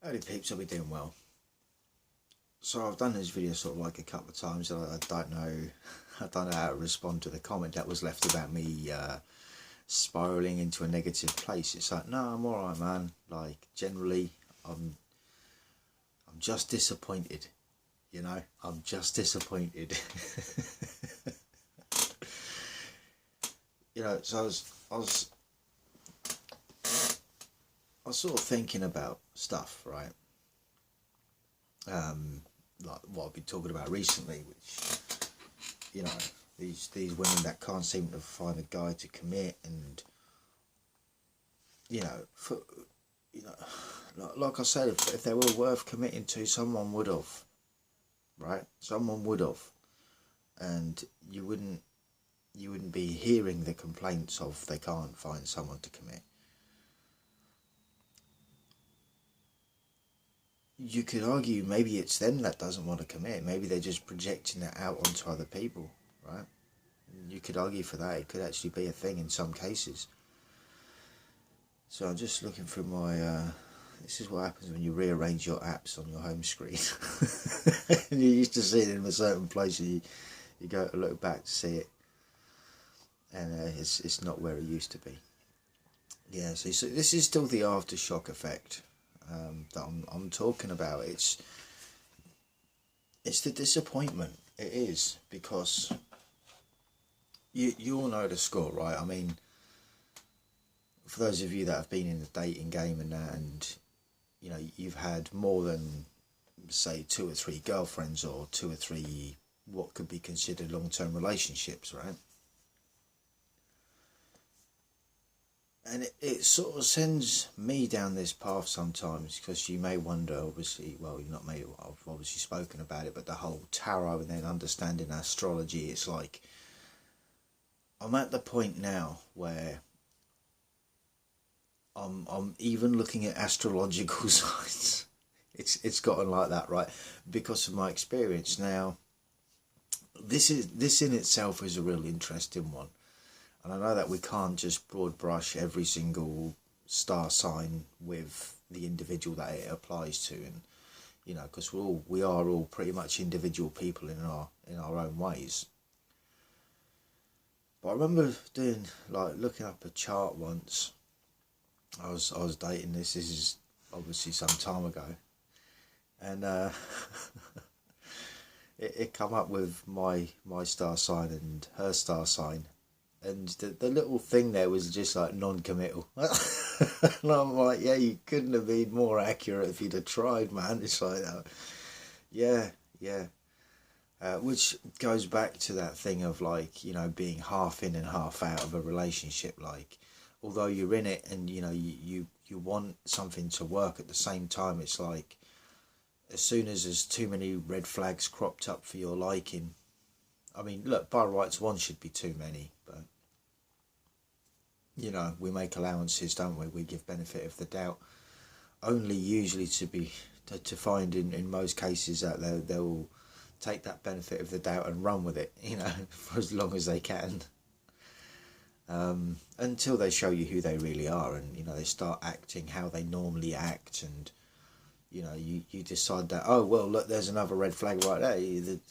Howdy peeps, I'll be doing well. So I've done this video sort of like a couple of times and I don't know how to respond to the comment that was left about me spiraling into a negative place. It's like, no, I'm alright, man. Like, generally I'm just disappointed, you know? I'm just disappointed. You know, so I was sort of thinking about stuff, right? Like what I've been talking about recently, which, you know, these women that can't seem to find a guy to commit, and you know, like I said, if they were worth committing to, someone would have, right? Someone would have, and you wouldn't be hearing the complaints of they can't find someone to commit. You could argue maybe it's them that doesn't want to commit. Maybe they're just projecting it out onto other people, right? You could argue for that. It could actually be a thing in some cases. So I'm just looking through my... this is what happens when you rearrange your apps on your home screen. And you're used to seeing it in a certain place, and you go to look back to see it, and it's not where it used to be. Yeah, so this is still the aftershock effect. That I'm talking about. It's the disappointment. It is, because you all know the score, right? I mean, for those of you that have been in the dating game and that, and you know, you've had more than, say, 2 or 3 girlfriends, or 2 or 3 what could be considered long-term relationships, right? And it sort of sends me down this path sometimes, because you may wonder, obviously, well, you're not me, I've obviously spoken about it, but the whole tarot and then understanding astrology, it's like, I'm at the point now where I'm even looking at astrological signs. It's gotten like that, right? Because of my experience. Now, this in itself is a real interesting one. And I know that we can't just broad brush every single star sign with the individual that it applies to, and you know, because we are all pretty much individual people in our own ways. But I remember looking up a chart once. I was dating this. This is obviously some time ago, and it come up with my star sign and her star sign. And the little thing there was just like non-committal. And I'm like, yeah, you couldn't have been more accurate if you'd have tried, man. It's like that. Yeah. Which goes back to that thing of, like, you know, being half in and half out of a relationship. Like, although you're in it and, you know, you want something to work at the same time, it's like, as soon as there's too many red flags cropped up for your liking, I mean, look, by rights, one should be too many, but you know, we make allowances, don't we? We give benefit of the doubt, only usually to find in most cases that they'll take that benefit of the doubt and run with it, you know, for as long as they can, until they show you who they really are, and you know, they start acting how they normally act, and you know, you decide that, oh well, look, there's another red flag right there.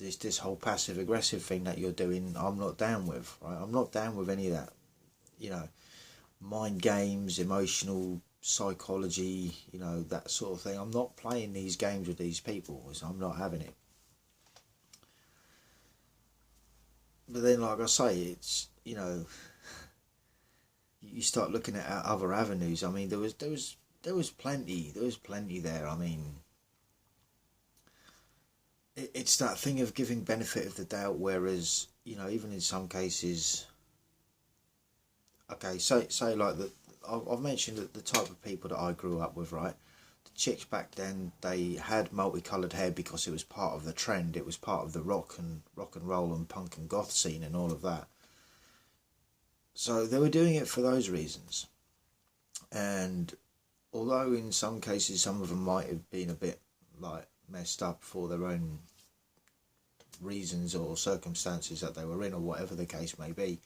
There's this whole passive aggressive thing that you're doing, I'm not down with, right? I'm not down with any of that, you know, mind games, emotional psychology, you know, that sort of thing. I'm not playing these games with these people, so I'm not having it. But then, like I say, it's, you know, you start looking at other avenues. I mean, there was plenty there. I mean, it's that thing of giving benefit of the doubt, whereas, you know, even in some cases, okay, say like that. I've mentioned that the type of people that I grew up with, right? The chicks back then, they had multicoloured hair because it was part of the trend. It was part of the rock and roll and punk and goth scene and all of that. So they were doing it for those reasons. And although in some cases some of them might have been a bit like messed up for their own reasons or circumstances that they were in, or whatever the case may be,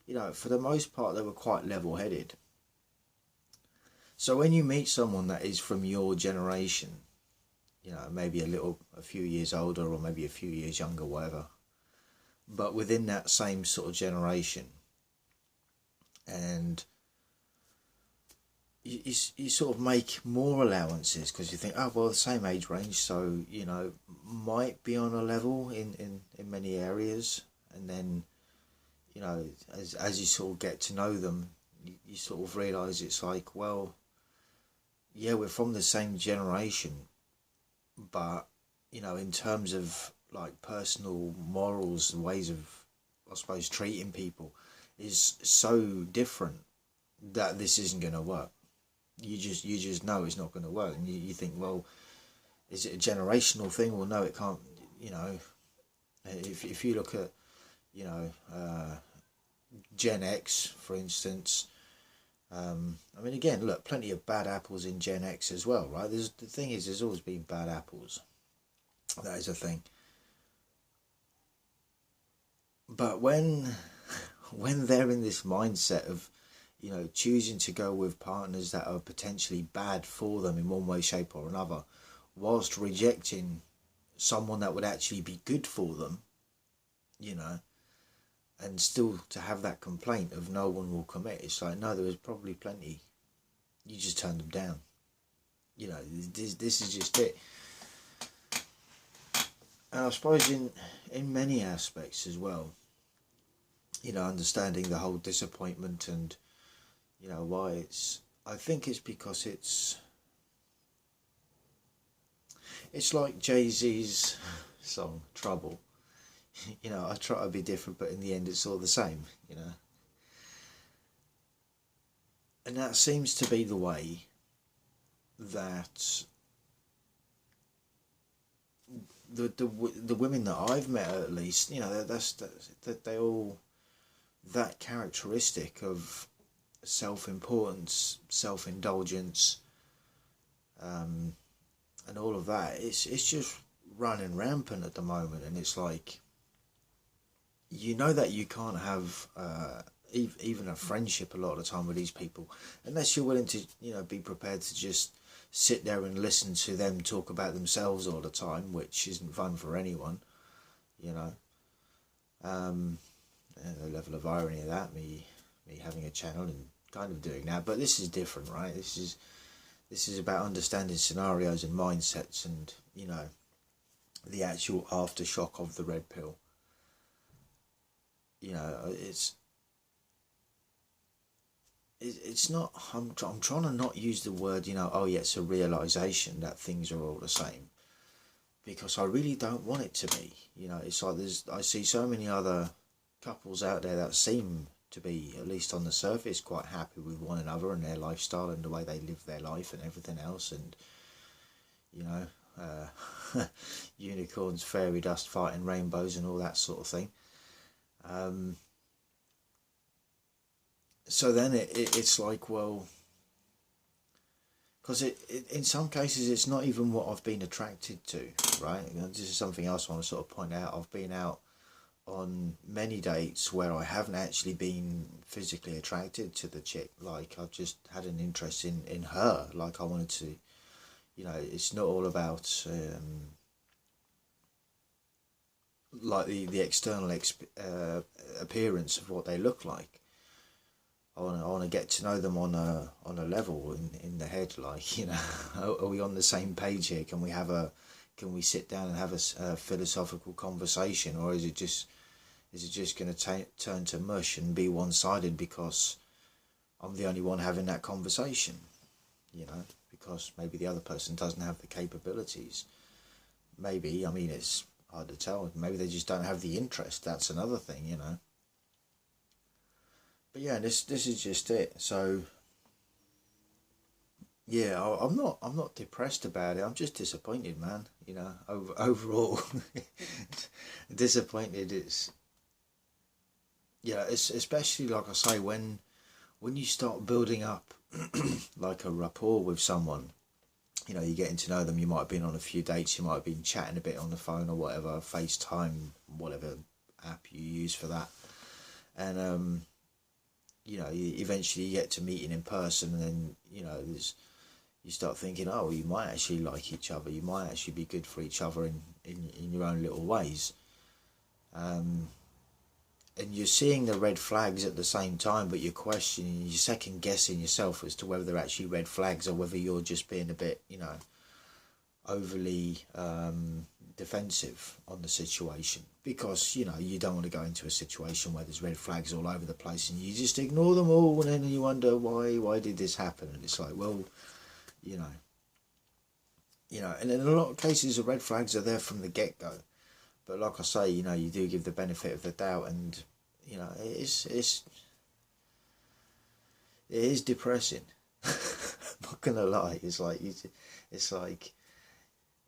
you know, for the most part they were quite level-headed. So when you meet someone that is from your generation, you know, maybe a few years older or maybe a few years younger, whatever, but within that same sort of generation, and you sort of make more allowances because you think, oh, well, the same age range, so, you know, might be on a level in many areas. And then, you know, as you sort of get to know them, you sort of realise it's like, well, yeah, we're from the same generation, but, you know, in terms of like personal morals and ways of, I suppose, treating people is so different that this isn't going to work. You just know it's not going to work, and you think, well, is it a generational thing? Well, no, it can't. You know, if you look at, you know, Gen X, for instance. I mean, again, look, plenty of bad apples in Gen X as well, right? The thing is, there's always been bad apples. That is a thing. But when they're in this mindset of, you know, choosing to go with partners that are potentially bad for them in one way, shape or another, whilst rejecting someone that would actually be good for them, you know, and still to have that complaint of no one will commit, it's like, no, there was probably plenty. You just turned them down. You know, this is just it. And I suppose in many aspects as well, you know, understanding the whole disappointment and, you know, why I think it's because it's like Jay-Z's song, Trouble. You know, I try to be different, but in the end it's all the same, you know. And that seems to be the way that the women that I've met, at least, you know, that they all, that characteristic of self-importance, self-indulgence, and all of that, it's just running rampant at the moment. And it's like, you know, that you can't have even a friendship a lot of the time with these people unless you're willing to, you know, be prepared to just sit there and listen to them talk about themselves all the time, which isn't fun for anyone, you know. And the level of irony of that, me having a channel and kind of doing that, but this is different, right? This is about understanding scenarios and mindsets, and, you know, the actual aftershock of the red pill. You know, it's not, I'm trying to not use the word, you know, oh yeah, it's a realisation that things are all the same, because I really don't want it to be. You know, it's like I see so many other couples out there that seem to be, at least on the surface, quite happy with one another and their lifestyle and the way they live their life and everything else, and, you know, unicorns, fairy dust, fighting rainbows and all that sort of thing. So then it's like, well, because in some cases it's not even what I've been attracted to, right? You know, this is something else I want to sort of point out. I've been out on many dates where I haven't actually been physically attracted to the chick. Like, I've just had an interest in her. Like, I wanted to, you know, it's not all about like the external appearance of what they look like. I want to get to know them on a level in the head, like, you know, are we on the same page here? Can we sit down and have a philosophical conversation, or is it just going to turn to mush and be one-sided because I'm the only one having that conversation, you know, because maybe the other person doesn't have the capabilities. Maybe, I mean, it's hard to tell. Maybe they just don't have the interest. That's another thing, you know. But yeah, this is just it. So yeah, I'm not depressed about it. I'm just disappointed, man. You know, overall disappointed. It's, yeah, it's especially, like I say, when you start building up like a rapport with someone. You know, you're getting to know them. You might have been on a few dates. You might have been chatting a bit on the phone or whatever, FaceTime, whatever app you use for that, and eventually you get to meeting in person, and then you start thinking, oh, you might actually like each other, you might actually be good for each other in your own little ways. And you're seeing the red flags at the same time, but you're questioning, you're second guessing yourself as to whether they're actually red flags or whether you're just being a bit, overly defensive on the situation, because you don't want to go into a situation where there's red flags all over the place and you just ignore them all, and then you wonder why did this happen. And it's like, well, and in a lot of cases the red flags are there from the get-go, but like I say, you do give the benefit of the doubt, and it is depressing. I'm not gonna lie. It's like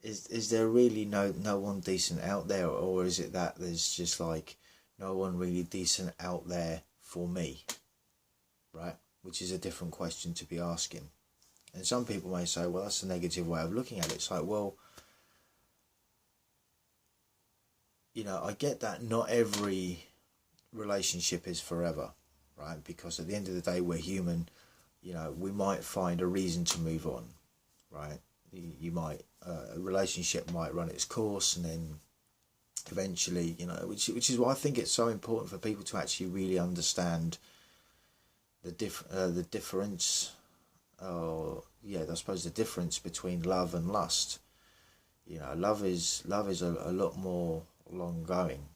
is there really no one decent out there, or is it that there's just like no one really decent out there for me, right? Which is a different question to be asking. And some people may say, well, that's a negative way of looking at it. It's like, well, I get that not every relationship is forever, right? Because at the end of the day, we're human. We might find a reason to move on, right? You might, a relationship might run its course, and then eventually, which is why I think it's so important for people to actually really understand the difference, I suppose the difference between love and lust. Love is a lot more long going.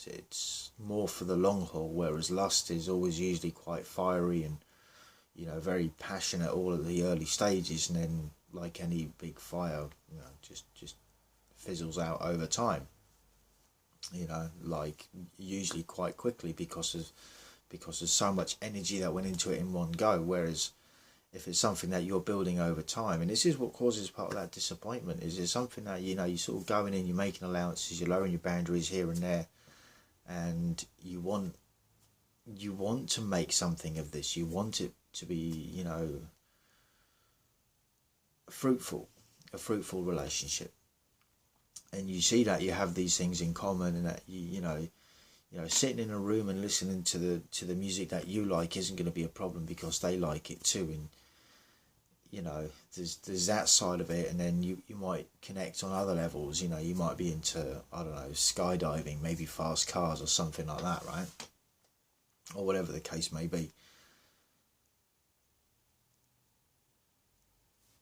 It's more for the long haul, whereas lust is always usually quite fiery and very passionate all at the early stages, and then, like any big fire, just fizzles out over time. Like usually quite quickly, because there's so much energy that went into it in one go. Whereas if it's something that you're building over time, and this is what causes part of that disappointment, is it's something that you sort of going in, you're making allowances, you're lowering your boundaries here and there, and you want to make something of this. You want it to be a fruitful relationship, and you see that you have these things in common, and that sitting in a room and listening to the music that you like isn't going to be a problem because they like it too. And there's that side of it, and then you might connect on other levels. You might be into, I don't know, skydiving, maybe fast cars or something like that, right? Or whatever the case may be.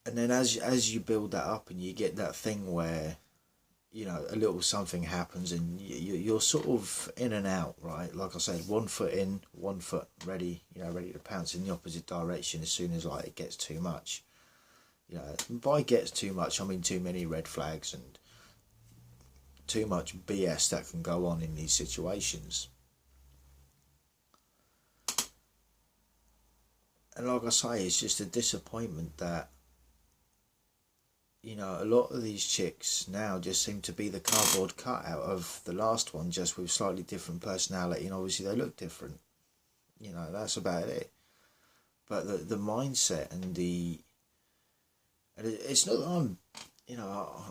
And then as you build that up, and you get that thing where a little something happens, and you're sort of in and out, right? Like I said, 1 foot in, 1 foot ready to pounce in the opposite direction as soon as it gets too much. By gets too much, I mean too many red flags and too much BS that can go on in these situations. And like I say, it's just a disappointment that a lot of these chicks now just seem to be the cardboard cutout of the last one, just with slightly different personality, and obviously they look different. That's about it. But the mindset and it's not that I'm,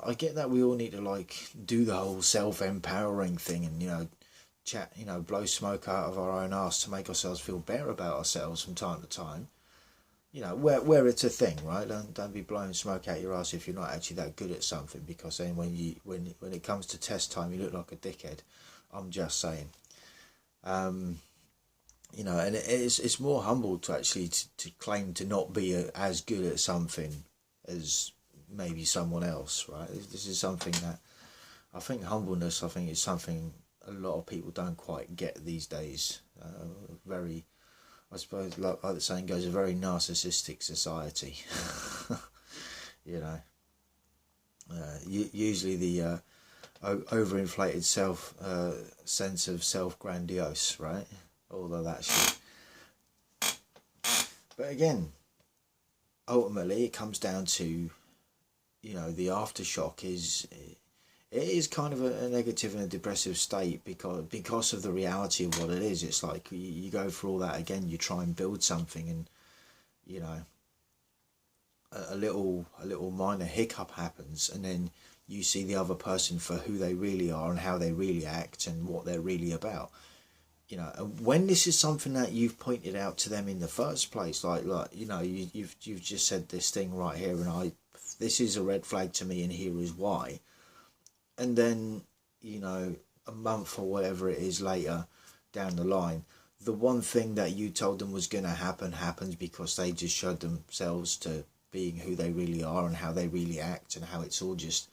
I get that we all need to do the whole self-empowering thing and chat, blow smoke out of our own arse to make ourselves feel better about ourselves from time to time. Where it's a thing, right? Don't be blowing smoke out your ass if you're not actually that good at something, because then when it comes to test time, you look like a dickhead. I'm just saying. And it's more humble to actually to claim to not be as good at something as maybe someone else, right? This is something that I think humbleness, is something a lot of people don't quite get these days. Very, I suppose, like the saying goes, a very narcissistic society. Usually the overinflated sense of self-grandiose, right? Although that shit. But again, ultimately it comes down to, the aftershock is, it is kind of a negative and a depressive state because of the reality of what it is. It's like you go through all that again, you try and build something, and a little minor hiccup happens, and then you see the other person for who they really are and how they really act and what they're really about. You know, and when this is something that you've pointed out to them in the first place, like you know, you've just said this thing right here, and this is a red flag to me, and here is why. And then, you know, a month or whatever it is later down the line, the one thing that you told them was going to happen happens because they just showed themselves to being who they really are and how they really act, and how it's all just,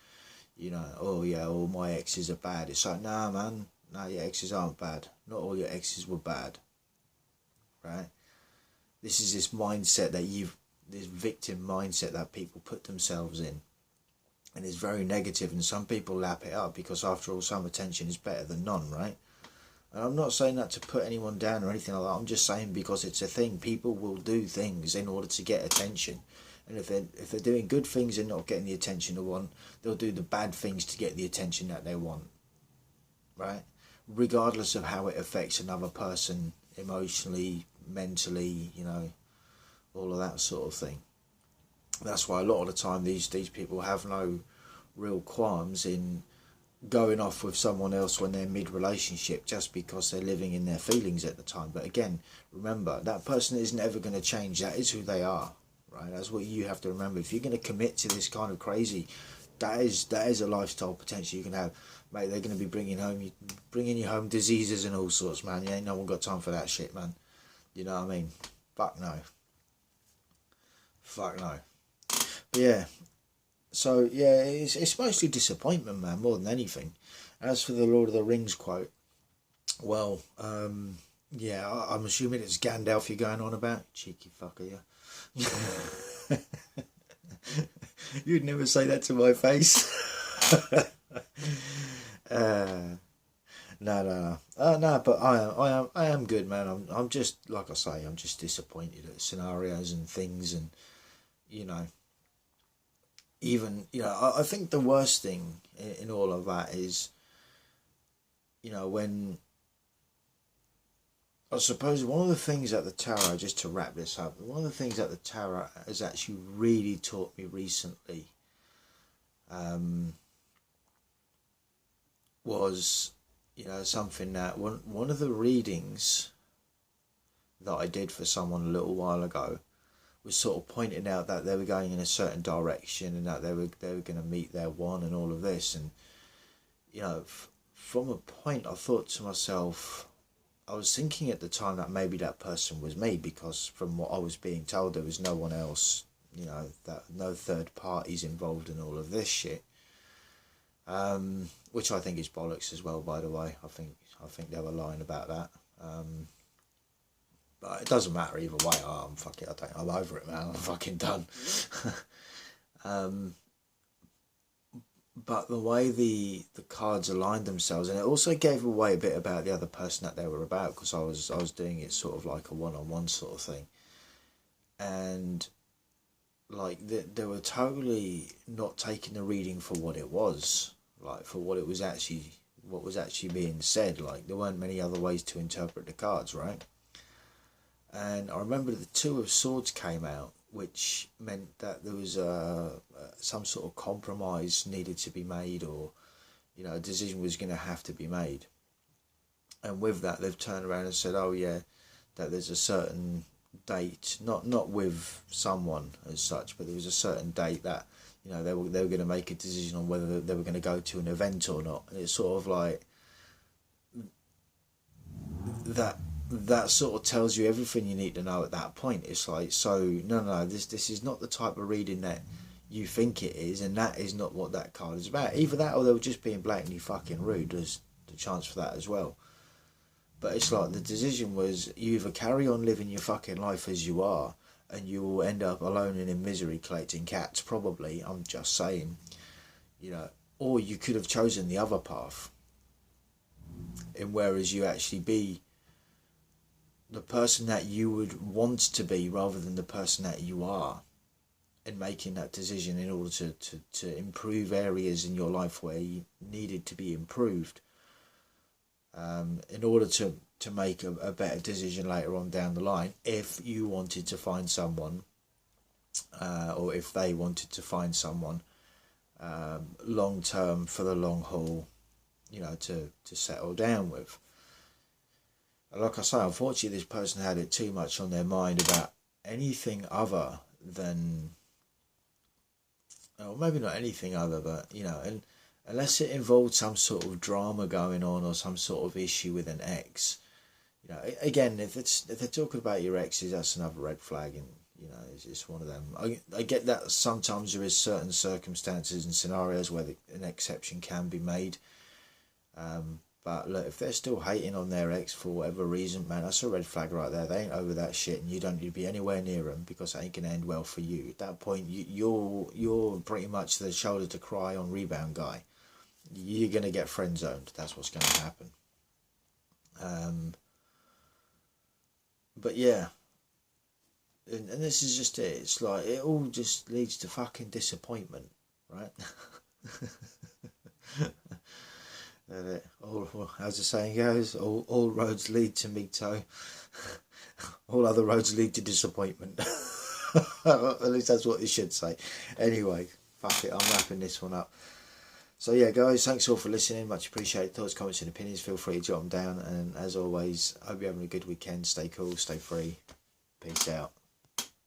you know, oh yeah, all my exes are bad. It's like, nah, man, no, your exes aren't bad. Not all your exes were bad, right? This is this mindset that this victim mindset that people put themselves in, and it's very negative, and some people lap it up because, after all, some attention is better than none, right? And I'm not saying that to put anyone down or anything like that. I'm just saying because it's a thing. People will do things in order to get attention, and if they're doing good things and not getting the attention they want, they'll do the bad things to get the attention that they want, right? Regardless of how it affects another person emotionally, mentally, you know, all of that sort of thing. That's why a lot of the time these people have no real qualms in going off with someone else when they're mid-relationship, just because they're living in their feelings at the time. But again, remember, that person isn't ever going to change. That is who they are, right? That's what you have to remember. If you're going to commit to this kind of crazy, that is a lifestyle potential you can have. Mate, they're going to be bringing you home diseases and all sorts, man. You ain't no one got time for that shit, man. You know what I mean? Fuck no. But yeah, so yeah, it's mostly disappointment, man, more than anything. As for the Lord of the Rings quote, well, yeah, I'm assuming it's Gandalf you're going on about. Cheeky fucker, yeah. You'd never say that to my face. No. No, but I am good, man. I'm just, like I say, I'm just disappointed at scenarios and things, and you know, even, you know, I think the worst thing in all of that is, you know, when, I suppose one of the things that the tarot, just to wrap this up, one of the things that the tarot has actually really taught me recently, was, you know, something that one of the readings that I did for someone a little while ago was sort of pointing out that they were going in a certain direction, and that they were going to meet their one and all of this. And you know, from a point, I thought to myself, I was thinking at the time that maybe that person was me, because from what I was being told, there was no one else, you know, that no third parties involved in all of this shit. Which I think is bollocks as well, by the way. I think they were lying about that. But it doesn't matter either way. I'm over it, man. I'm fucking done. But the way the cards aligned themselves, and it also gave away a bit about the other person that they were about, because I was doing it sort of like a one-on-one sort of thing, and like they were totally not taking the reading for what it was, like for what was actually being said. Like, there weren't many other ways to interpret the cards, right? And I remember the Two of Swords came out, which meant that there was some sort of compromise needed to be made, or, you know, a decision was going to have to be made. And with that, they've turned around and said, oh yeah, that there's a certain date, not with someone as such, but there was a certain date that, you know, they were going to make a decision on whether they were going to go to an event or not. And it's sort of like that sort of tells you everything you need to know at that point. It's like, so no, this is not the type of reading that you think it is, and that is not what that card is about. Either that, or they were just being blatantly fucking rude. There's the chance for that as well. But it's like, the decision was, you either carry on living your fucking life as you are, and you will end up alone and in misery collecting cats, probably, I'm just saying, you know, or you could have chosen the other path, and whereas you actually be the person that you would want to be rather than the person that you are, and making that decision in order to improve areas in your life where you needed to be improved, in order to make a better decision later on down the line, if you wanted to find someone, or if they wanted to find someone long term, for the long haul, you know, to settle down with. like I say, unfortunately, this person had it too much on their mind about anything other than, or maybe not anything other, but and unless it involved some sort of drama going on or some sort of issue with an ex, again, if they're talking about your exes, that's another red flag, and it's just one of them. I get that sometimes there is certain circumstances and scenarios where an exception can be made. But look, if they're still hating on their ex for whatever reason, man, that's a red flag right there. They ain't over that shit, and you don't need to be anywhere near them because it ain't gonna end well for you. At that point, you're pretty much the shoulder to cry on rebound guy. You're gonna get friend zoned. That's what's gonna happen. But yeah, and this is just it. It's like it all just leads to fucking disappointment, right? As the saying goes, all roads lead to Mito. All other roads lead to disappointment. At least that's what it should say. Anyway, fuck it, I'm wrapping this one up. So yeah, guys, thanks all for listening. Much appreciated. Thoughts, comments and opinions, feel free to jot them down. And as always, hope you're having a good weekend. Stay cool, stay free. Peace out.